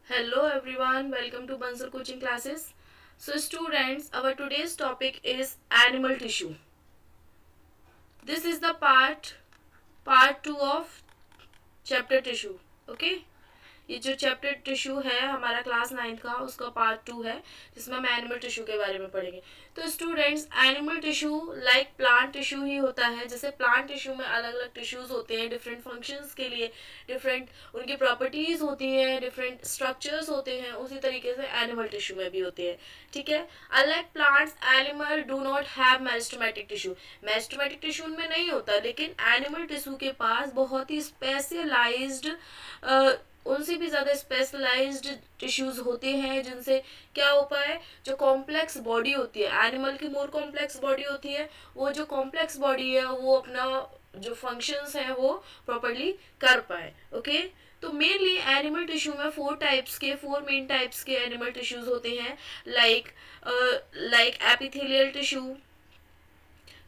Hello everyone, welcome to Bansal Coaching Classes. So students, our today's topic is animal tissue. This is the part 2 of chapter tissue. Okay? ये जो chapter tissue है हमारा class 9th का उसका part 2 है जिसमें हम animal tissue के बारे में पढ़ेंगे। तो students animal tissue like plant tissue ही होता है। जैसे प्लांट टिश्यू में अलग अलग टिश्यूज होते हैं डिफरेंट फंक्शंस के लिए, डिफरेंट उनकी प्रॉपर्टीज होती हैं, डिफरेंट स्ट्रक्चर्स होते हैं, उसी तरीके से एनिमल टिश्यू में भी होते हैं। ठीक है। Unlike plants animal do not have meristematic tissue. Meristematic tissue उनमें नहीं होता, लेकिन एनिमल टिश्यू के पास बहुत ही स्पेशलाइज्ड उनसे भी ज़्यादा स्पेशलाइज्ड टिश्यूज होते हैं जिनसे क्या हो पाए, जो कॉम्प्लेक्स बॉडी होती है एनिमल की मोर कॉम्प्लेक्स बॉडी होती है, वो जो कॉम्प्लेक्स बॉडी है वो अपना जो फंक्शंस हैं वो प्रॉपरली कर पाए। ओके। तो मेनली एनिमल टिश्यू में फोर मेन टाइप्स के एनिमल टिश्यूज होते हैं like epithelial tissue,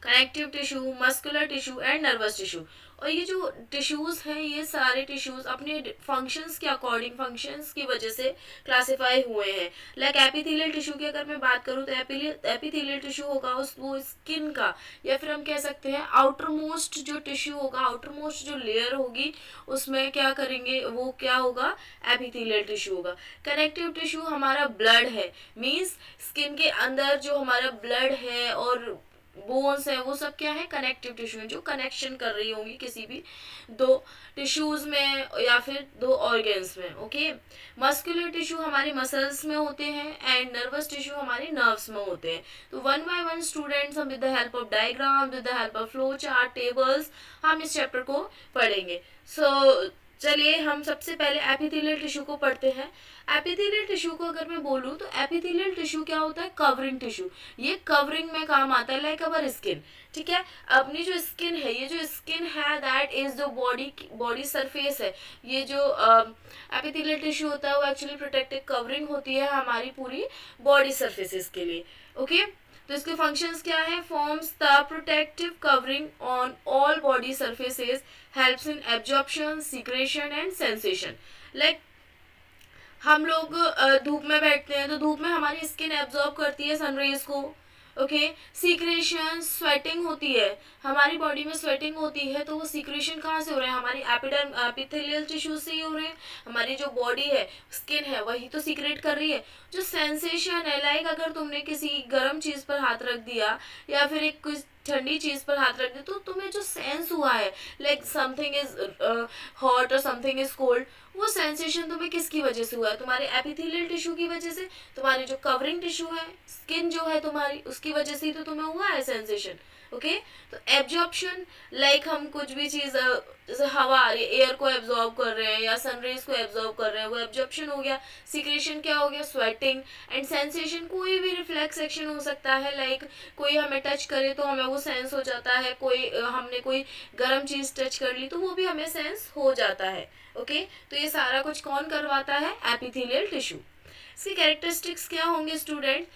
connective tissue, muscular tissue and nervous tissue. और ये जो टिश्यूज हैं ये सारे टिश्यूज अपने फंक्शंस के अकॉर्डिंग, फंक्शंस की वजह से क्लासिफाई हुए हैं। लाइक एपिथेलियल टिश्यू की अगर मैं बात करूँ तो एपिथेलियल टिश्यू होगा वो स्किन का, या फिर हम कह सकते हैं आउटर मोस्ट जो टिश्यू होगा, आउटर मोस्ट जो लेयर होगी उसमें क्या करेंगे, वो क्या होगा, एपिथेलियल टिश्यू होगा। कनेक्टिव टिश्यू हमारा ब्लड है, मीन्स स्किन के अंदर जो हमारा ब्लड है और बोन्स है वो सब क्या है, कनेक्टिव टिश्यू है, जो कनेक्शन कर रही होंगी किसी भी दो टिश्यूज में या फिर दो ऑर्गन्स में। ओके। मस्कुलर टिश्यू हमारे मसल्स में होते हैं एंड नर्वस टिश्यू हमारे नर्व्स में होते हैं। तो वन बाय वन स्टूडेंट्स हम with the help of diagram, with the help of flow chart, tables हम इस चैप्टर को पढ़ेंगे। चलिए हम सबसे पहले एपिथेलियल टिश्यू को पढ़ते हैं। एपिथेलियल टिश्यू को अगर मैं बोलूँ तो एपिथेलियल टिश्यू क्या होता है, कवरिंग टिश्यू। ये कवरिंग में काम आता है लाइक अवर स्किन। ठीक है। अपनी जो स्किन है, ये जो स्किन है दैट इज जो बॉडी सरफेस है, ये जो एपिथेलियल टिश्यू होता है वो एक्चुअली प्रोटेक्टिव कवरिंग होती है हमारी पूरी बॉडी सरफेसेस के लिए। ओके। तो इसके फंक्शंस क्या है, forms the protective covering on all body surfaces, helps in absorption, secretion and sensation. Like हम लोग धूप में बैठते हैं तो धूप में हमारी स्किन एब्जॉर्ब करती है सनरेज को। ओके। सीक्रेशन, स्वेटिंग होती है हमारी बॉडी में, स्वेटिंग होती है तो वो सीक्रेशन कहाँ से हो रहे हैं, हमारी एपिथेलियल टिश्यू से ही हो रहे हैं। हमारी जो बॉडी है, स्किन है, वही तो सीक्रेट कर रही है। जो सेंसेशन है, लाइक अगर तुमने किसी गर्म चीज पर हाथ रख दिया या फिर एक कुछ ठंडी चीज पर हाथ रख दिया तो तुम्हें जो सेंस हुआ है लाइक समथिंग इज हॉट और समथिंग इज कोल्ड, वो सेंसेशन तुम्हें किसकी वजह से हुआ है, तुम्हारे एपिथेलियल टिश्यू की वजह से, तुम्हारी जो कवरिंग टिश्यू है, स्किन जो है तुम्हारी, उसकी वजह से ही तो तुम्हें हुआ है सेंसेशन। ओके। तो एब्जॉर्प्शन, लाइक हम कुछ भी चीज जैसे हवा आ रही है, एयर को एब्जॉर्ब कर रहे हैं या सनरेज को एब्जॉर्ब कर रहे हैं, वो एब्जॉर्प्शन हो गया। सीक्रेशन क्या हो गया, स्वेटिंग। एंड सेंसेशन कोई भी रिफ्लेक्स एक्शन हो सकता है, लाइक कोई हमें टच करे तो हमें वो सेंस हो जाता है, हमने कोई गर्म चीज टच कर ली तो वो भी हमें सेंस हो जाता है। ओके। तो ये सारा कुछ कौन करवाता है, एपिथेलियल टिश्यू। इसकी कैरेक्टरिस्टिक्स क्या होंगे स्टूडेंट,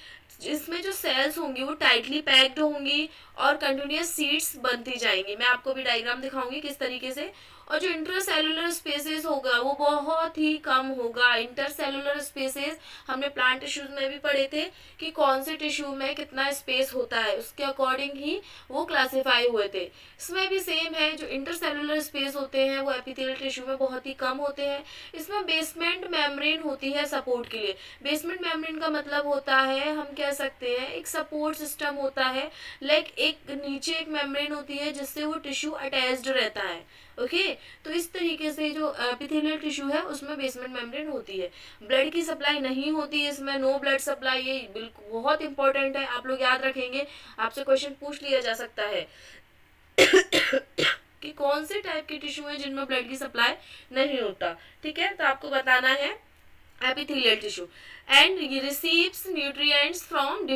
जिसमें जो सेल्स होंगी वो टाइटली पैक्ड होंगी और कंटिन्यूस सीट्स बनती जाएंगी। मैं आपको भी डायग्राम दिखाऊंगी किस तरीके से। और जो इंटरसेलुलर स्पेसेस होगा वो बहुत ही कम होगा। इंटरसेलुलर स्पेसेस हमने प्लांट टिश्यूज में भी पढ़े थे कि कौन से टिश्यू में कितना स्पेस होता है, उसके अकॉर्डिंग ही वो क्लासिफाई हुए थे। इसमें भी सेम है, जो इंटरसेलुलर स्पेस होते हैं वो एपिथेलियल टिश्यू में बहुत ही कम होते हैं। इसमें बेसमेंट मेम्ब्रेन होती है सपोर्ट के लिए। बेसमेंट मेम्ब्रेन का मतलब होता है, हम कह सकते हैं एक सपोर्ट सिस्टम होता है, लाइक एक नीचे एक मेम्ब्रेन होती है जिससे वो टिश्यू अटैच्ड रहता है। ओके। तो इस तरीके से जो एपिथेलियल टिश्यू है उसमें बेसमेंट मेम्ब्रेन होती है। ब्लड की सप्लाई नहीं होती है इसमें, नो ब्लड सप्लाई। ये बिल्कुल बहुत इंपॉर्टेंट है, आप लोग याद रखेंगे, आपसे क्वेश्चन पूछ लिया जा सकता है कि कौन से टाइप के टिश्यू है जिनमें ब्लड की सप्लाई नहीं होता। ठीक है। तो आपको बताना है epithelial tissue and receives nutrients from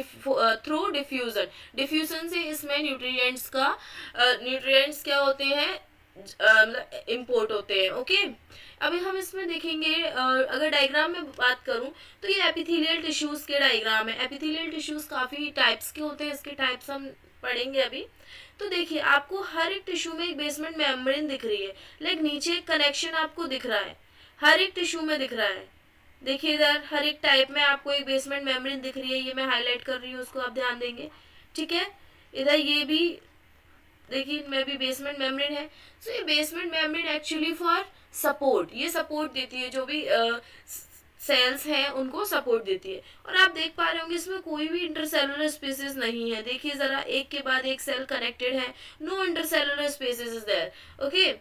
through diffusion. Diffusion से इसमें न्यूट्रिएंट्स क्या होते हैं, इम्पोर्ट होते हैं। ओके। अभी हम इसमें देखेंगे अगर डायग्राम में बात करूं तो ये एपिथेलियल टिश्यूज के डायग्राम है। एपिथेलियल टिश्यूज काफी टाइप्स के होते हैं, इसके टाइप्स हम पढ़ेंगे अभी। तो देखिए आपको हर एक टिश्यू में एक बेसमेंट मेम्ब्रेन दिख रही है, लाइक नीचे एक कनेक्शन आपको दिख रहा है, हर एक टिश्यू में दिख रहा है। देखिए इधर हर एक टाइप में आपको एक बेसमेंट मेम्ब्रेन दिख रही है, ये मैं हाईलाइट कर रही हूँ, उसको आप ध्यान देंगे, ठीक है। इधर ये भी देखिए इनमें भी बेसमेंट मेम्ब्रेन है। सो ये basement membrane actually for support, ये सपोर्ट देती है, जो भी सेल्स हैं उनको सपोर्ट देती है। और आप देख पा रहे होंगे इसमें कोई भी इंटरसेलुलर स्पेसेस नहीं है, देखिए जरा एक के बाद एक सेल कनेक्टेड है, no intercellular spaces is there, okay.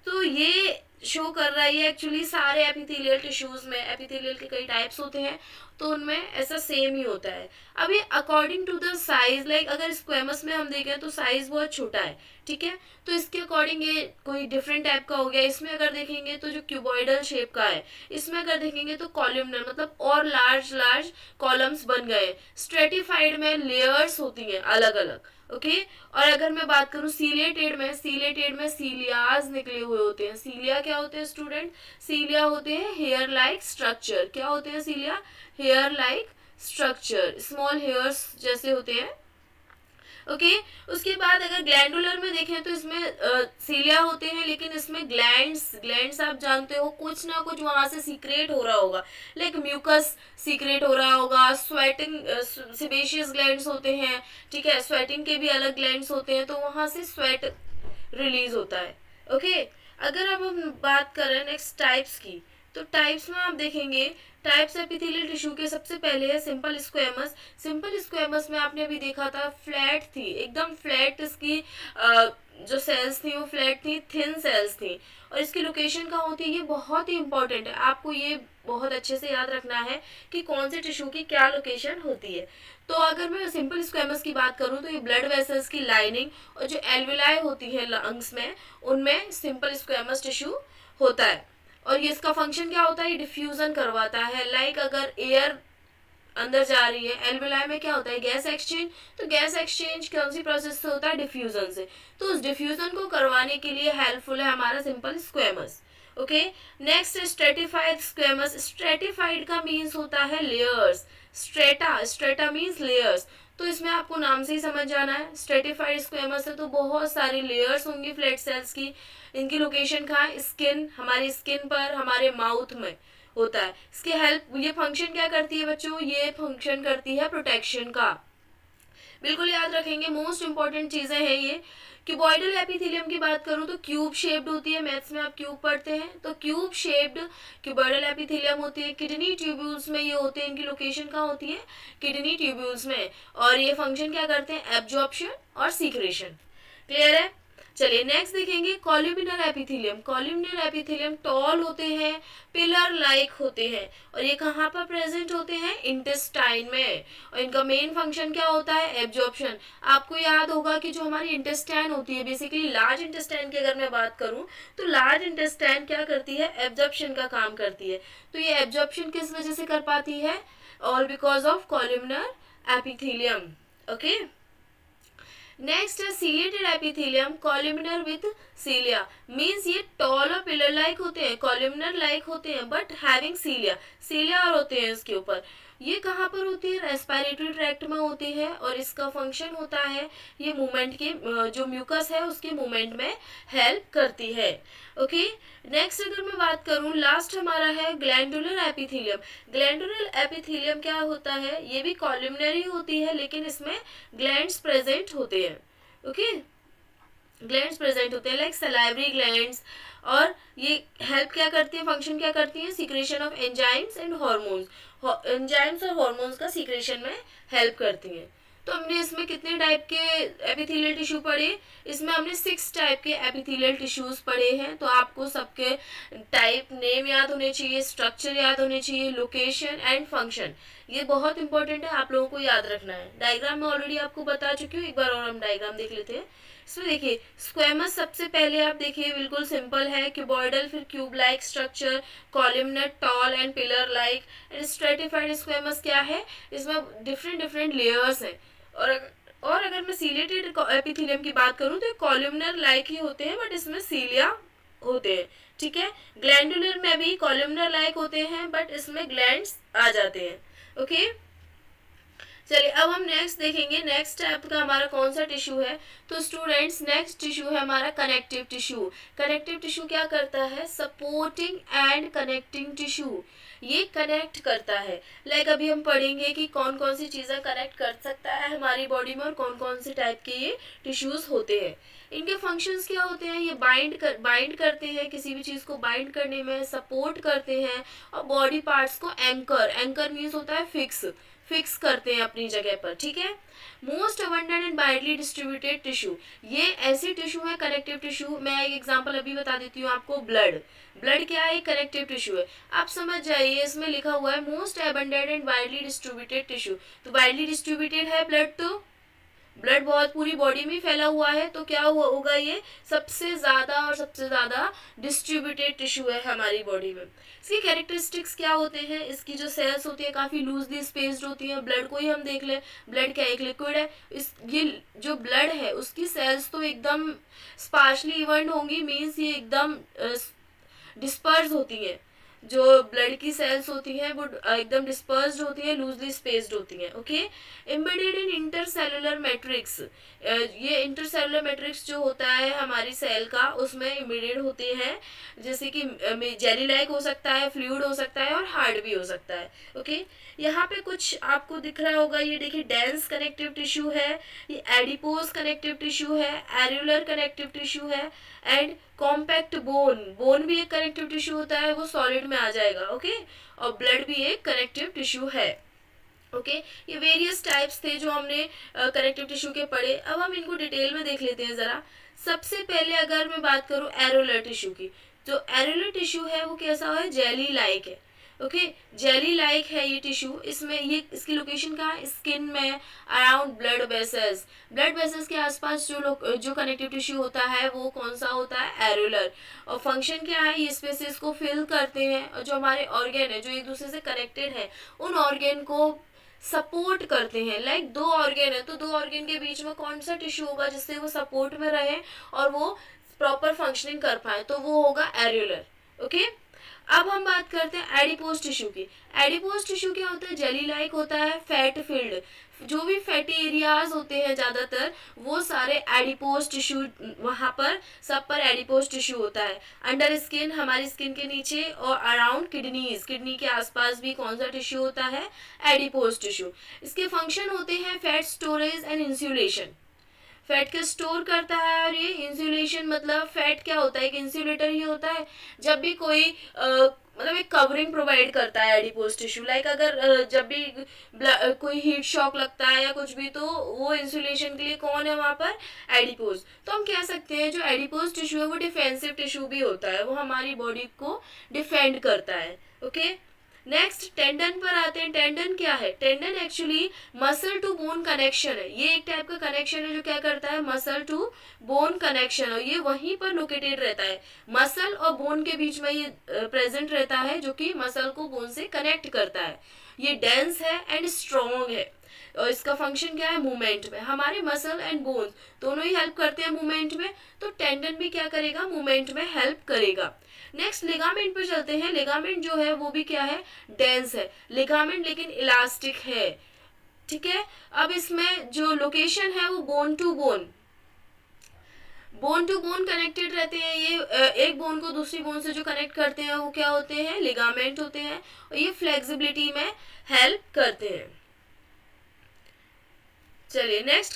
तो ये शो कर रहा है, ये एक्चुअली सारे एपिथेलियल टिश्यूज में, एपिथेलियल के कई टाइप्स होते हैं तो उनमें ऐसा सेम ही होता है। अब ये according to the size, like अगर स्क्वेमस में हम देखें तो साइज बहुत छोटा है, ठीक है, तो इसके अकॉर्डिंग ये कोई डिफरेंट टाइप का हो गया। इसमें अगर देखेंगे तो जो क्यूबॉइडल शेप का है, इसमें अगर देखेंगे तो कॉलमनर, मतलब और लार्ज लार्ज कॉलम्स बन गए। स्ट्रेटिफाइड में लेयर्स होती हैं अलग अलग, ओके। और अगर मैं बात करूं सीलिएटेड में, सीलिएटेड में सीलियाज निकले हुए होते हैं। सीलिया क्या होते हैं स्टूडेंट? सीलिया होते हैं हेयर लाइक स्ट्रक्चर। क्या होते हैं cilia? Hair like structure, small hairs जैसे होते हैं, ओके। उसके बाद अगर ग्लैंडुलर में देखें तो इसमें सीलिया होते हैं, लेकिन इसमें ग्लैंड्स, ग्लैंड्स आप जानते हो कुछ ना कुछ वहां से सीक्रेट हो रहा होगा, लाइक म्यूकस सीक्रेट हो रहा होगा। स्वेटिंग सिबेशियस ग्लैंड्स होते हैं, ठीक है, स्वेटिंग के भी अलग ग्लैंड्स होते हैं, तो वहां से स्वेट रिलीज होता है, ओके। अगर अब हम बात करें नेक्स्ट टाइप्स की, तो टाइप्स में आप देखेंगे टाइप्स एपिथेलियल टिश्यू के सबसे पहले है सिंपल स्क्वेमस। सिंपल स्क्वेमस में आपने अभी देखा था फ्लैट थी, एकदम फ्लैट इसकी जो सेल्स थी वो फ्लैट थी, थिन सेल्स थी। और इसकी लोकेशन कहाँ होती है, ये बहुत ही इंपॉर्टेंट है, आपको ये बहुत अच्छे से याद रखना है कि कौन से टिश्यू की क्या लोकेशन होती है। तो अगर मैं सिंपल स्क्वेमस की बात करूं तो ये ब्लड वेसल्स की लाइनिंग और जो एल्विलाई होती है लंग्स में, उनमें सिंपल स्क्वेमस टिश्यू होता है। और ये इसका फंक्शन क्या होता है, ये डिफ्यूजन करवाता है। लाइक अगर एयर अंदर जा रही है, एल्विलाई में क्या होता है, गैस एक्सचेंज, तो गैस एक्सचेंज कौन सी प्रोसेस से होता है, डिफ्यूजन से। तो उस डिफ्यूजन को करवाने के लिए हेल्पफुल है हमारा simple squamous, okay. Next stratified squamous. Stratified का मीन्स होता है layers, strata, strata means layers, तो इसमें आपको नाम से ही समझ जाना है। स्ट्रेटिफाइड स्क्वेमस है तो बहुत सारी लेयर्स होंगी फ्लैट सेल्स की। इनकी लोकेशन कहाँ है, स्किन, हमारी स्किन पर, हमारे माउथ में होता है। इसकी हेल्प, ये फंक्शन क्या करती है बच्चों, ये फंक्शन करती है प्रोटेक्शन का, बिल्कुल याद रखेंगे, मोस्ट इंपॉर्टेंट चीजें हैं ये। क्यूबॉइडल एपिथेलियम की बात करूं तो क्यूब शेप्ड होती है, मैथ्स में आप क्यूब पढ़ते हैं, तो क्यूब शेप्ड क्यूबॉइडल एपिथेलियम होती है। किडनी ट्यूब्यूल्स में ये होते हैं, इनकी लोकेशन कहाँ होती है, किडनी ट्यूब्यूल्स में। और ये फंक्शन क्या करते हैं, एब्जॉर्प्शन और सीक्रेशन, क्लियर है। चलिए नेक्स्ट देखेंगे columnar epithelium. Columnar epithelium tall होते हैं, पिलर लाइक होते हैं, और ये कहाँ पर प्रेजेंट होते हैं, इंटेस्टाइन में। और इनका मेन फंक्शन क्या होता है, एब्जॉर्प्शन। आपको याद होगा कि जो हमारी इंटेस्टाइन होती है, बेसिकली लार्ज इंटेस्टाइन की अगर मैं बात करूं तो लार्ज इंटेस्टाइन क्या करती है, एब्जॉर्प्शन का काम करती है। तो ये एब्जॉर्प्शन किस वजह से कर पाती है, all because of columnar epithelium, okay. Next है ciliated epithelium, columnar with cilia, means ये टॉल और पिलर लाइक होते हैं, कॉलमनर लाइक होते हैं, बट हैविंग सीलिया, सीलिया और होते हैं इसके ऊपर। ये कहाँ पर होती है, रेस्पिरेटरी ट्रैक्ट में होती है, और इसका फंक्शन होता है ये मूवमेंट के, जो म्यूकस है उसके मूवमेंट में हेल्प करती है, ओके। नेक्स्ट अगर मैं बात करूं, लास्ट हमारा है ग्लैंडुलर एपिथेलियम। ग्लैंडुलर एपिथेलियम क्या होता है, ये भी कॉलमनरी होती है, लेकिन इसमें ग्लैंड्स प्रेजेंट होते हैं, ओके, ग्लैंड्स प्रेजेंट होते हैं, लाइक सलाइवरी ग्लैंड्स। और ये हेल्प क्या करती है, फंक्शन क्या करती है, secretion of enzymes and hormones, enzymes और हार्मोन्स का सीक्रेशन में हेल्प करती हैं। तो हमने इसमें कितने टाइप के एपिथेलियल टिश्यू पढ़े, इसमें हमने 6 टाइप के एपिथेलियल टिश्यूज पढ़े हैं। तो आपको सबके टाइप नेम याद होने चाहिए, स्ट्रक्चर याद होने चाहिए, लोकेशन एंड फंक्शन, ये बहुत इंपॉर्टेंट है, आप लोगों को याद रखना है। डायग्राम में ऑलरेडी आपको बता चुकी हूँ, एक बार और हम डायग्राम देख लेते हैं। इसमें देखिए स्क्वेमस सबसे पहले आप देखिए बिल्कुल सिंपल है, क्यूबॉइडल, फिर cube like structure, columnar, tall and pillar like. And stratified squamous क्या है, इसमें डिफरेंट डिफरेंट लेयर्स हैं। और अगर मैं सीलिएटेड एपिथेलियम की बात करूं तो कॉलमनर लाइक ही होते हैं, बट इसमें सीलिया होते हैं, ठीक है। ग्लैंडुलर में भी कॉलमनर लाइक होते हैं, बट इसमें ग्लैंड्स आ जाते हैं, ओके। चलिए अब हम नेक्स्ट देखेंगे, नेक्स्ट टाइप का हमारा कौन सा टिश्यू है। तो स्टूडेंट्स नेक्स्ट टिश्यू है हमारा कनेक्टिव टिश्यू। कनेक्टिव टिश्यू क्या करता है, सपोर्टिंग एंड कनेक्टिंग टिश्यू, ये कनेक्ट करता है। लाइक अभी हम पढ़ेंगे कि कौन कौन सी चीज़ें कनेक्ट कर सकता है हमारी बॉडी में और कौन कौन से टाइप के ये टिश्यूज होते हैं। इनके फंक्शंस क्या होते हैं, ये बाइंड करते हैं, किसी भी चीज़ को बाइंड करने में सपोर्ट करते हैं, और बॉडी पार्ट्स को एंकर मीन्स होता है फिक्स करते हैं अपनी जगह पर, ठीक है। Most abundant and widely distributed tissue, ये ऐसी टिश्यू है कनेक्टिव टिश्यू। मैं एक एग्जांपल अभी बता देती हूँ आपको, ब्लड क्या है, कनेक्टिव टिश्यू है। आप समझ जाइए, इसमें लिखा हुआ है most abundant and widely distributed tissue, तो वाइडली डिस्ट्रीब्यूटेड है ब्लड, तो ब्लड बहुत पूरी बॉडी में फैला हुआ है, तो क्या होगा, ये सबसे ज्यादा डिस्ट्रीब्यूटेड टिश्यू है हमारी बॉडी में। इसकी कैरेक्टरिस्टिक्स क्या होते हैं, इसकी जो सेल्स होती है काफी लूजली स्पेस्ड होती है। ब्लड को ही हम देख ले, ब्लड क्या एक लिक्विड है, ये जो ब्लड है उसकी सेल्स तो एकदम स्पार्शली इवन्ड होंगी, मीन्स ये एकदम डिस्पर्स होती हैं। जो ब्लड की सेल्स होती हैं वो एकदम डिस्पर्स्ड होती हैं, लूजली स्पेस्ड होती हैं, okay. Embedded in intercellular matrix, ये इंटरसेलुलर मैट्रिक्स जो होता है हमारी सेल का, उसमें एम्बेडेड होते हैं, जैसे कि जेली लाइक हो सकता है, फ्लूइड हो सकता है और हार्ड भी हो सकता है, ओके। यहाँ पे कुछ आपको दिख रहा होगा, ये देखिए डेंस कनेक्टिव टिश्यू है, ये एडिपोज कनेक्टिव टिश्यू है, एरुलर कनेक्टिव टिश्यू है, एंड कॉम्पैक्ट बोन भी एक कनेक्टिव टिश्यू होता है, वो सॉलिड में आ जाएगा, ओके। और ब्लड भी एक कनेक्टिव टिश्यू है, ओके। ये वेरियस टाइप्स थे जो हमने कनेक्टिव टिश्यू के पढ़े। अब हम इनको डिटेल में देख लेते हैं जरा। सबसे पहले अगर मैं बात करूं एरुलर टिश्यू की, जो एरुलर टिश्यू है वो कैसा है, जेली लाइक है, ओके। जेली लाइक है ये टिश्यू। इसमें ये इसकी लोकेशन कहाँ है, स्किन में, अराउंड ब्लड वेसल्स के आसपास जो कनेक्टिव टिश्यू होता है वो कौन सा होता है, एरुलर। और फंक्शन क्या है, ये स्पेसेस को फिल करते हैं, और जो हमारे ऑर्गेन है जो एक दूसरे से कनेक्टेड है उन ऑर्गेन को सपोर्ट करते हैं। लाइक दो ऑर्गेन है तो दो ऑर्गेन के बीच में कौन सा टिश्यू होगा जिससे वो सपोर्ट में रहे और वो प्रॉपर फंक्शनिंग कर पाए, तो वो होगा एरुलर, ओके। अब हम बात करते हैं एडिपोज टिश्यू की। एडिपोज टिश्यू क्या होता है, जेली लाइक होता है, फैट फील्ड, जो भी फैटी एरियाज होते हैं ज्यादातर वो सारे एडिपोज टिश्यू, वहां पर सब पर एडिपोज टिश्यू होता है। अंडर स्किन, हमारी स्किन के नीचे, और अराउंड किडनी के आसपास भी कौन सा टिश्यू होता है, एडिपोज टिश्यू। इसके फंक्शन होते हैं fat storage and insulation, fat के स्टोर करता है, और ये इंसुलेशन मतलब फैट क्या होता है, एक इंसुलेटर ही होता है। जब भी कोई मतलब एक कवरिंग प्रोवाइड करता है एडिपोज टिश्यू। लाइक अगर जब भी कोई हीट शॉक लगता है या कुछ भी, तो वो इंसुलेशन के लिए कौन है वहां पर, एडिपोज। तो हम कह सकते हैं जो एडिपोज टिश्यू है वो डिफेंसिव टिश्यू भी होता है, वो हमारी बॉडी को डिफेंड करता है, ओके। नेक्स्ट टेंडन पर आते हैं। टेंडन क्या है, tendon actually muscle to bone connection है। ये एक टाइप का कनेक्शन है जो क्या करता है, मसल टू बोन कनेक्शन, और ये वहीं पर लोकेटेड रहता है, मसल और बोन के बीच में ये प्रेजेंट रहता है, जो कि मसल को बोन से कनेक्ट करता है। ये डेंस है एंड स्ट्रॉन्ग है, और इसका फंक्शन क्या है, मूवमेंट में। हमारे मसल एंड बोन्स दोनों ही हेल्प करते हैं मूवमेंट में, तो टेंडन भी क्या करेगा, मूवमेंट में हेल्प करेगा। नेक्स्ट लिगामेंट पे चलते हैं। लिगामेंट जो है वो भी क्या है, डेंस है लिगामेंट, लेकिन इलास्टिक है, ठीक है। अब इसमें जो लोकेशन है वो बोन टू बोन कनेक्टेड रहते हैं। ये एक बोन को दूसरी बोन से जो कनेक्ट करते हैं वो क्या होते हैं, लिगामेंट होते हैं, और ये फ्लेक्सिबिलिटी में हेल्प करते हैं। चलिए नेक्स्ट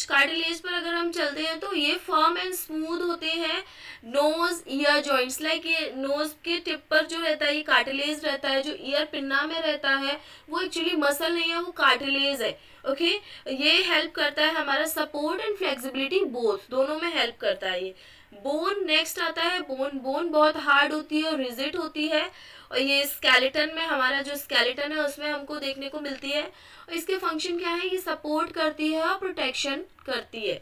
कार्टिलेज पर अगर हम चलते हैं तो ये फर्म एंड स्मूथ होते हैं। नोज ईयर जॉइंट्स, लाइक ये नोज के टिप पर जो रहता है ये कार्टिलेज रहता है, जो ईयर पिन्ना में रहता है वो एक्चुअली मसल नहीं है, वो कार्टिलेज है, ओके। ये हेल्प करता है हमारा सपोर्ट एंड फ्लेक्सिबिलिटी बोथ, दोनों में हेल्प करता है ये। बोन नेक्स्ट आता है। बोन बहुत हार्ड होती है और रिजिड होती है, और ये स्केलेटन में, हमारा जो स्केलेटन है उसमें हमको देखने को मिलती है। और इसके फंक्शन क्या है, ये सपोर्ट करती है और प्रोटेक्शन करती है।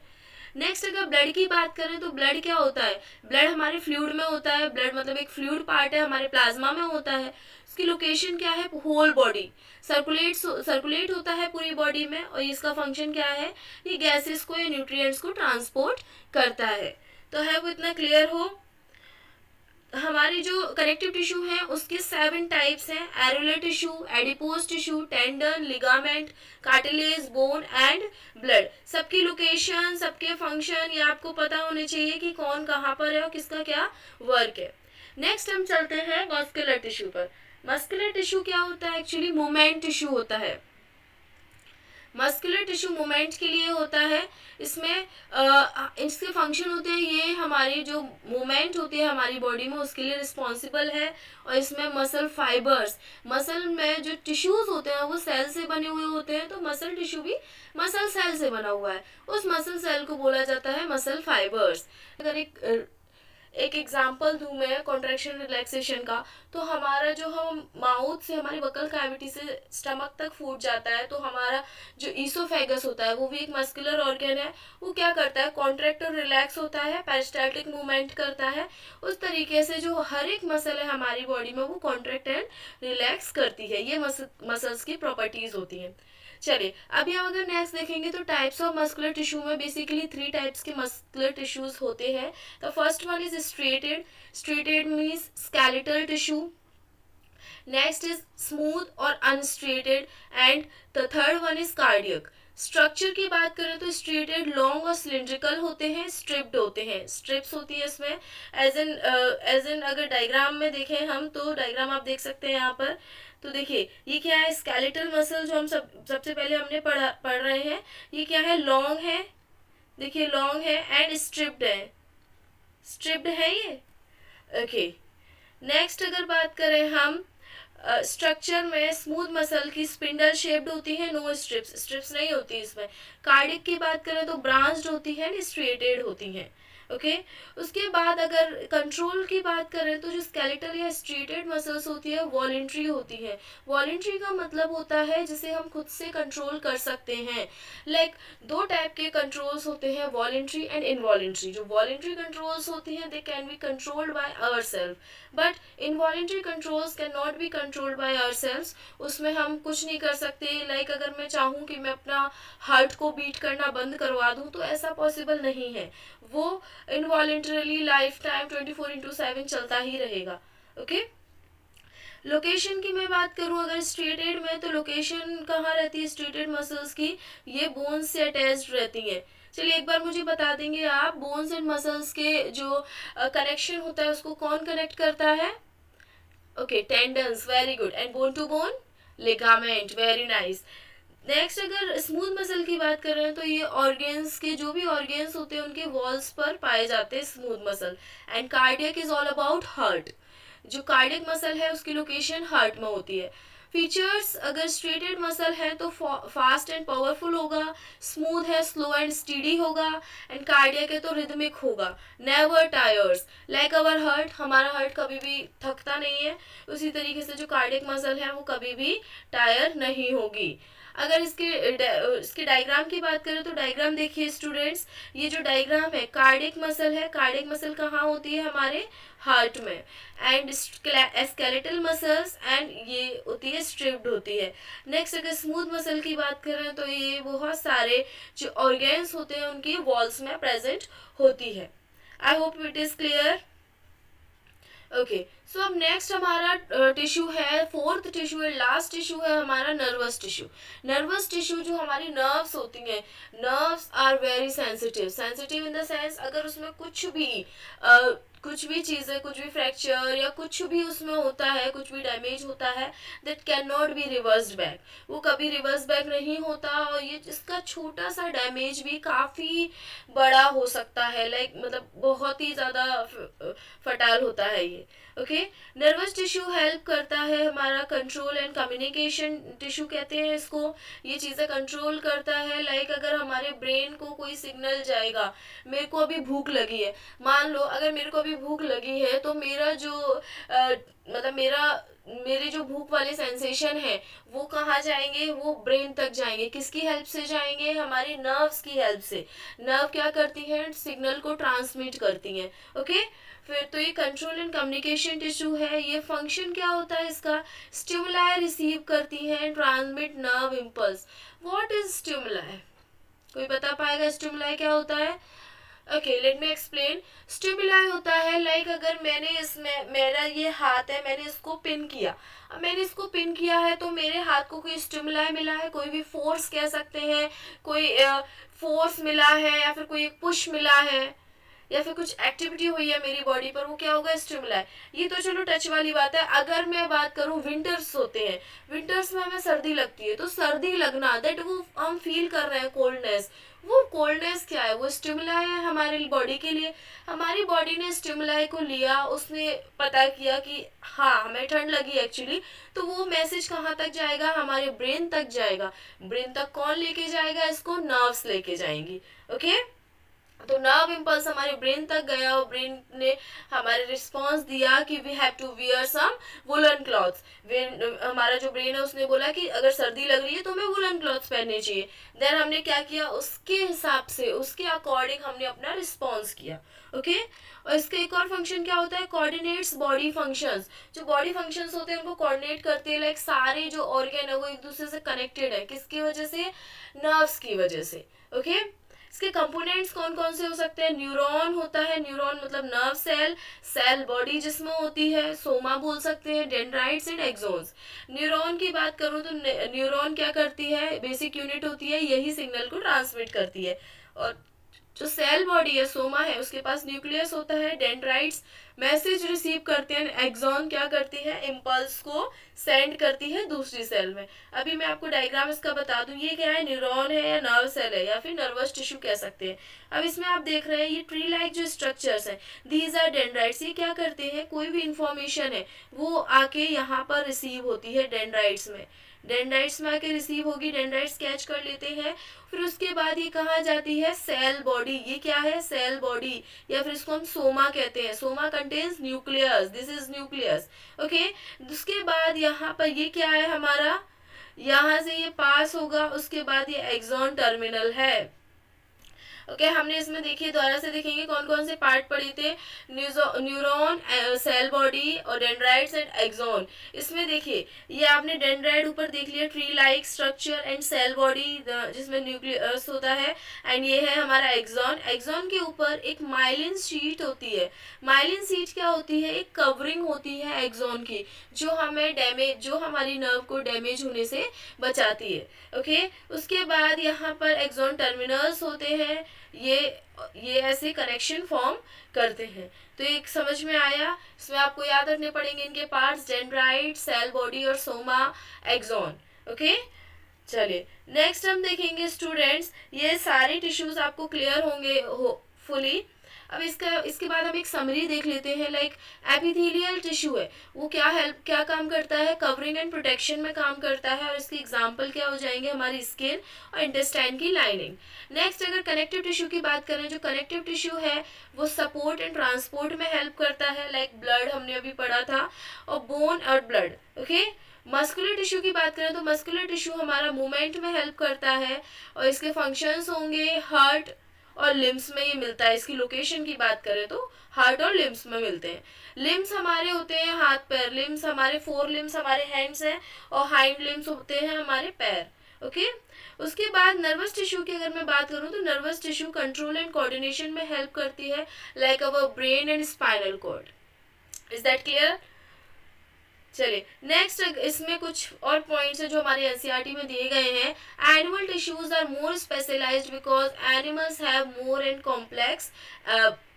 नेक्स्ट अगर ब्लड की बात करें तो ब्लड क्या होता है, ब्लड हमारे फ्लूइड में होता है। ब्लड मतलब एक फ्लूइड पार्ट है, हमारे प्लाज्मा में होता है। इसकी लोकेशन क्या है, होल बॉडी सर्कुलेट होता है पूरी बॉडी में, और इसका फंक्शन क्या है, ये गैसेस को या न्यूट्रिएंट्स को ट्रांसपोर्ट करता है। तो है वो इतना क्लियर हो। हमारी जो कनेक्टिव टिश्यू है उसके 7 टाइप्स हैं: areolar tissue, adipose tissue, tendon, ligament, cartilage, bone and blood. सबकी लोकेशन, सबके फंक्शन ये आपको पता होने चाहिए कि कौन कहाँ पर है और किसका क्या वर्क है। नेक्स्ट हम चलते हैं मस्कुलर टिश्यू पर। मस्कुलर टिश्यू क्या होता है? एक्चुअली मूवमेंट टिश्यू होता है। मस्कुलर टिश्यू मूवमेंट के लिए होता है। इसमें इसके फंक्शन होते हैं, ये हमारी जो मूवमेंट होती है हमारी बॉडी में उसके लिए रिस्पॉन्सिबल है। और इसमें मसल फाइबर्स, मसल में जो टिश्यूज होते हैं वो सेल से बने हुए होते हैं, तो मसल टिश्यू भी मसल सेल से बना हुआ है। उस मसल सेल को बोला जाता है मसल फाइबर्स। अगर एक एग्जाम्पल दूं मैं कॉन्ट्रैक्शन रिलैक्सेशन का, तो हमारा जो हम माउथ से हमारी बकल कैविटी से स्टमक तक फूड जाता है, तो हमारा जो ईसोफेगस होता है वो भी एक मस्कुलर ऑर्गन है। वो क्या करता है? कॉन्ट्रैक्ट और रिलैक्स होता है, पेरिस्टाल्टिक मूवमेंट करता है। उस तरीके से जो हर एक मसल है हमारी बॉडी में वो कॉन्ट्रैक्ट एंड रिलैक्स करती है। ये मसल्स की प्रॉपर्टीज होती हैं। चलिए अभी हम अगर नेक्स्ट देखेंगे तो टाइप्स ऑफ मस्कुलर टिश्यू में बेसिकली 3 टाइप्स के मस्कुलर टिश्यूज होते हैं। The first one is striated. Striated means skeletal tissue. Next is smooth और unstriated and the third one is cardiac. Structure की बात करें तो स्ट्रेटेड लॉन्ग और सिलिंड्रिकल होते हैं, स्ट्रिप्ड होते हैं, स्ट्रिप्स होती है इसमें। एज इन अगर डायग्राम में देखें हम, तो डायग्राम आप देख सकते हैं यहाँ पर। तो देखिए ये क्या है? स्केलेटल मसल जो हम सबसे पहले हमने पढ़ रहे हैं, ये क्या है? लॉन्ग है, देखिए लॉन्ग है एंड स्ट्रिप्ड है। स्ट्रिप्ड है ये, ओके। नेक्स्ट अगर बात करें हम स्ट्रक्चर में, स्मूथ मसल की स्पिंडल शेप्ड होती है, नो स्ट्रिप्स, स्ट्रिप्स नहीं होती इसमें। कार्डियक की बात करें तो ब्रांच्ड होती है, स्ट्रेटेड होती हैं, ओके। उसके बाद अगर कंट्रोल की बात करें तो जो स्केलेटल या स्ट्रेटेड मसल्स होती है वॉलेंट्री होती है। वॉलेंट्री का मतलब होता है जिसे हम खुद से कंट्रोल कर सकते हैं। लाइक 2 टाइप के कंट्रोल्स होते हैं, वॉलेंट्री एंड इनवॉलेंट्री। जो वॉलेंट्री कंट्रोल्स होती हैं they can be controlled by ourself, but involuntary controls can not be controlled by ourselves. उसमें हम कुछ नहीं कर सकते। लाइक अगर मैं चाहूँ कि मैं अपना हार्ट को बीट करना बंद करवा दूँ तो ऐसा पॉसिबल नहीं है। वो इनवॉलेंटरली लाइफ टाइम 24/7 चलता ही रहेगा, ओके। लोकेशन की मैं बात करूं अगर स्ट्रेटेड में, तो लोकेशन कहाँ रहती है स्ट्रेटेड मसल्स की? ये बोन्स से अटैच्ड रहती हैं। चलिए एक बार मुझे बता देंगे आप, बोन्स एंड मसल्स के जो कनेक्शन होता है उसको कौन कनेक्ट करता है? Okay, tendons, very good. And bone to bone, ligament, very nice. Next अगर स्मूथ मसल की बात कर रहे हैं तो ये ऑर्गेन्स के जो भी ऑर्गेन्स होते हैं उनके वॉल्स पर पाए जाते हैं smooth muscle. And cardiac is all about heart. जो कार्डियक मसल है उसकी लोकेशन हार्ट में होती है। फीचर्स, अगर स्ट्रेटेड मसल है तो फास्ट एंड पावरफुल होगा, स्मूथ है स्लो एंड स्टीडी होगा, एंड कार्डियक है तो रिदमिक होगा, never tyres. Like our heart, हमारा हार्ट कभी भी थकता नहीं है, उसी तरीके से जो कार्डियक मसल है वो कभी भी टायर नहीं होगी। अगर इसके डायग्राम की बात करें तो डायग्राम देखिए स्टूडेंट्स, ये जो डायग्राम है कार्डियक मसल है, कार्डियक मसल कहाँ होती है? हमारे हार्ट में। एंड स्केलेटल मसल्स एंड ये होती है स्ट्रिप्ड होती है। नेक्स्ट अगर स्मूथ मसल की बात करें तो ये बहुत सारे जो ऑर्गेन्स होते हैं उनकी वॉल्स में प्रेजेंट होती है। I hope it is clear, okay. So अब नेक्स्ट हमारा टिश्यू है, फोर्थ टिश्यू है, लास्ट टिश्यू है हमारा नर्वस टिश्यू। नर्वस टिश्यू जो हमारी नर्व्स होती हैं, nerves are very sensitive. Sensitive in the sense अगर उसमें कुछ भी चीज़ें, कुछ भी फ्रैक्चर या कुछ भी उसमें होता है, कुछ भी डैमेज होता है, that can not be reversed back. वो कभी रिवर्स बैक नहीं होता, और ये इसका छोटा सा डैमेज भी काफ़ी बड़ा हो सकता है। लाइक मतलब बहुत ही ज़्यादा फटाल होता है ये, ओके। नर्वस टिश्यू हेल्प करता है हमारा कंट्रोल एंड कम्युनिकेशन टिश्यू कहते हैं इसको। ये चीज़ें कंट्रोल करता है। लाइक अगर हमारे ब्रेन को कोई सिग्नल जाएगा, मेरे को अभी भूख लगी है, मान लो अगर मेरे को अभी भूख लगी है तो मेरा जो मतलब मेरे जो भूख वाले सेंसेशन है वो कहाँ जाएंगे? वो ब्रेन तक जाएंगे। किसकी हेल्प से जाएंगे? हमारी नर्व्स की हेल्प से। नर्व क्या करती हैं? सिग्नल को ट्रांसमिट करती हैं, ओके। फिर तो ये कंट्रोल एंड कम्युनिकेशन टिश्यू है। ये फंक्शन क्या होता है इसका? स्टिमुलाई रिसीव करती है, transmit nerve impulse. What is stimuli? कोई बता पाएगा स्टिमुलाई क्या होता है? Okay, let me explain. Stimuli होता है लाइक अगर मैंने इसमें, मेरा ये हाथ है, मैंने इसको पिन किया, अब मैंने इसको पिन किया है तो मेरे हाथ को कोई स्टिमुलाई मिला है, कोई भी फोर्स कह सकते हैं, कोई फोर्स मिला है या फिर कोई एक पुश मिला है या फिर कुछ एक्टिविटी हुई है मेरी बॉडी पर, वो क्या होगा, स्टिमुलाई। ये तो चलो टच वाली बात है। अगर मैं बात करूं, विंटर्स होते हैं, विंटर्स में हमें सर्दी लगती है, तो सर्दी लगना, दैट वो हम फील कर रहे हैं कोल्डनेस, वो कोल्डनेस क्या है, वो स्टिमुलाई है हमारी बॉडी के लिए। हमारी बॉडी ने स्टिमुलाई को लिया, उसने पता किया कि हाँ हमें ठंड लगी एक्चुअली, तो वो मैसेज कहाँ तक जाएगा, हमारे ब्रेन तक जाएगा। ब्रेन तक कौन लेके जाएगा इसको, नर्व्स लेके जाएंगी। ओके, तो नर्व इम्पल्स हमारे ब्रेन तक गया और ब्रेन ने हमारे रिस्पॉन्स दिया कि we have to wear some woollen clothes. हमारा जो ब्रेन है उसने बोला कि अगर सर्दी लग रही है तो हमें वुलन क्लॉथ्स पहनने चाहिए। देन हमने क्या किया, उसके हिसाब से, उसके अकॉर्डिंग हमने अपना रिस्पॉन्स किया। ओके, और इसका एक और फंक्शन क्या होता है, कोऑर्डिनेट्स बॉडी फंक्शंस। जो बॉडी फंक्शंस होते हैं उनको कोऑर्डिनेट करते हैं, लाइक सारे जो ऑर्गन है वो एक दूसरे से कनेक्टेड है, किसकी वजह से, नर्व्स की वजह से। ओके, इसके कंपोनेंट्स कौन कौन से हो सकते हैं, न्यूरॉन होता है, न्यूरॉन मतलब नर्व सेल, सेल बॉडी जिसमें होती है, सोमा बोल सकते हैं, डेंड्राइट्स एंड एक्सोन्स। न्यूरॉन की बात करूं तो न्यूरॉन क्या करती है, बेसिक यूनिट होती है, यही सिग्नल को ट्रांसमिट करती है। और जो सेल बॉडी है, सोमा है, उसके पास न्यूक्लियस होता है, डेंड्राइट्स मैसेज रिसीव करते हैं, एक्सॉन क्या करती है, इम्पल्स को सेंड करती है दूसरी सेल में। अभी मैं आपको डायग्राम इसका बता दूं, ये क्या है, न्यूरॉन है या नर्व सेल है या फिर नर्वस टिश्यू कह सकते हैं। अब इसमें आप देख रहे हैं ये ट्री लाइक जो स्ट्रक्चर्स हैं, दीज आर डेंड्राइट्स। ये क्या करते हैं, कोई भी इंफॉर्मेशन है वो आके यहाँ पर रिसीव होती है डेंड्राइट्स में, डेंड्राइट्स में आके रिसीव होगी, डेंड्राइट्स कैच कर लेते हैं, फिर उसके बाद ये कहाँ जाती है, सेल बॉडी। ये क्या है, सेल बॉडी, या फिर इसको हम सोमा कहते हैं। Soma contains nucleus, this is nucleus. Okay, उसके बाद यहाँ पर ये क्या है हमारा, यहाँ से ये पास होगा, उसके बाद ये एक्सॉन टर्मिनल है। ओके, हमने इसमें देखिए, दोबारा से देखेंगे कौन कौन से पार्ट पढ़े थे, न्यूरॉन, सेल बॉडी और डेंड्राइट्स एंड एक्सॉन। इसमें देखिए, ये आपने डेंड्राइट ऊपर देख लिया, tree like structure and cell body जिसमें न्यूक्लियस होता है, एंड ये है हमारा एक्सॉन। एक्सॉन के ऊपर एक माइलिन शीट होती है। माइलिन शीट क्या होती है, एक कवरिंग होती है एक्सॉन की, जो हमें डैमेज, जो हमारी नर्व को डैमेज होने से बचाती है। ओके, उसके बाद यहाँ पर एक्सॉन टर्मिनल्स होते हैं, ये ऐसे कनेक्शन फॉर्म करते हैं। तो एक समझ में आया, इसमें आपको याद रखने पड़ेंगे इनके पार्ट्स, डेंड्राइट, सेल बॉडी और सोमा, एक्सॉन। ओके, चलिए नेक्स्ट हम देखेंगे स्टूडेंट्स, ये सारे टिश्यूज आपको क्लियर होंगे फुली। अब इसके बाद हम एक समरी देख लेते हैं, लाइक एपिथेलियल टिश्यू है, वो क्या काम करता है, कवरिंग एंड प्रोटेक्शन में काम करता है, और इसके एग्जांपल क्या हो जाएंगे, हमारी स्किन और इंटेस्टाइन की लाइनिंग। नेक्स्ट अगर कनेक्टिव टिश्यू की बात करें, जो कनेक्टिव टिश्यू है वो सपोर्ट एंड ट्रांसपोर्ट में हेल्प करता है, लाइक ब्लड हमने अभी पढ़ा था, और बोन और ब्लड। ओके, मस्कुलर टिश्यू की बात करें तो मस्कुलर टिश्यू हमारा मूवमेंट में हेल्प करता है, और इसके फंक्शंस होंगे हार्ट और लिम्स में ये मिलता है। इसकी लोकेशन की बात करें तो हार्ट और लिम्स में मिलते हैं। लिम्स हमारे होते हैं हाथ पैर, लिम्स हमारे, 4 लिम्स हमारे हैंड्स हैं, और हाइंड लिम्स होते हैं हमारे पैर। ओके, उसके बाद नर्वस टिश्यू की अगर मैं बात करूं तो nervous tissue control and coordination में हेल्प करती है, like our brain and spinal cord. Is that clear? चलिए नेक्स्ट, इसमें कुछ और पॉइंट्स है जो हमारे एनसीईआरटी में दिए गए हैं। Animal tissues are more specialised because animals have more and complex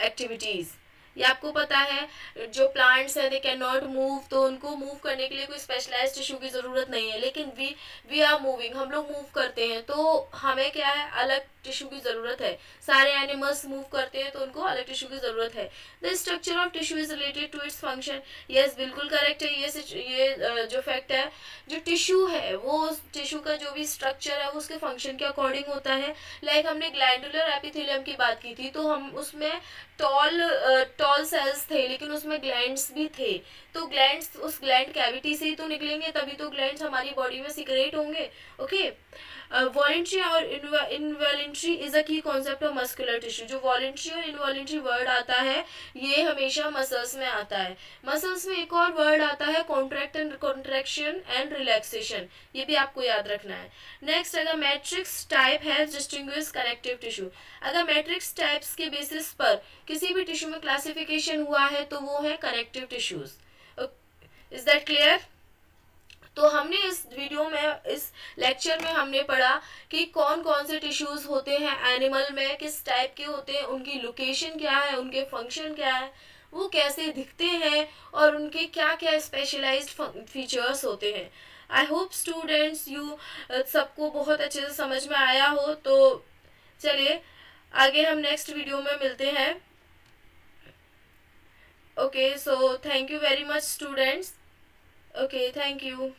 activities. ये आपको पता है, जो प्लांट्स हैं दे कैन नॉट मूव, तो उनको मूव करने के लिए कोई स्पेशलाइज्ड टिश्यू की ज़रूरत नहीं है, लेकिन वी आर मूविंग, हम लोग मूव करते हैं, तो हमें क्या है, अलग टिश्यू की ज़रूरत है। सारे एनिमल्स मूव करते हैं तो उनको अलग टिश्यू की ज़रूरत है। The structure of tissue is related to its function. Yes, बिल्कुल करेक्ट है, ये जो फैक्ट है, जो टिश्यू है वो टिश्यू का जो भी स्ट्रक्चर है वो उसके फंक्शन के अकॉर्डिंग होता है। लाइक हमने ग्लैंडुलर एपिथेलियम की बात की थी, तो हम उसमें टॉल सेल्स थे, लेकिन उसमें ग्लैंड्स भी थे, तो ग्लैंड्स उस ग्लैंड कैविटी से ही तो निकलेंगे, तभी तो ग्लैंड्स हमारी बॉडी में सिक्रेट होंगे। ओके, वॉलेंट्री और इनवॉलेंट्री इज अ की कॉन्सेप्ट ऑफ मस्कुलर टिश्यू। जो वॉलेंट्री और इनवॉलेंट्री वर्ड आता है ये हमेशा मसल्स में आता है। मसल्स में एक और वर्ड आता है contract and contraction and relaxation, ये भी आपको याद रखना है। नेक्स्ट, अगर matrix type has distinguish connective tissue, अगर मैट्रिक्स टाइप्स के बेसिस पर किसी भी टिश्यू में क्लासिफिकेशन हुआ है तो वो है connective tissues. Is that clear? तो हमने इस वीडियो में, इस लेक्चर में हमने पढ़ा कि कौन कौन से टिश्यूज होते हैं एनिमल में, किस टाइप के होते हैं, उनकी लोकेशन क्या है, उनके फंक्शन क्या है, वो कैसे दिखते हैं और उनके क्या क्या स्पेशलाइज्ड फीचर्स होते हैं। आई होप स्टूडेंट्स यू सबको बहुत अच्छे से समझ में आया हो। तो चलिए आगे हम नेक्स्ट वीडियो में मिलते हैं। Okay, so thank you very much students. Okay, thank you.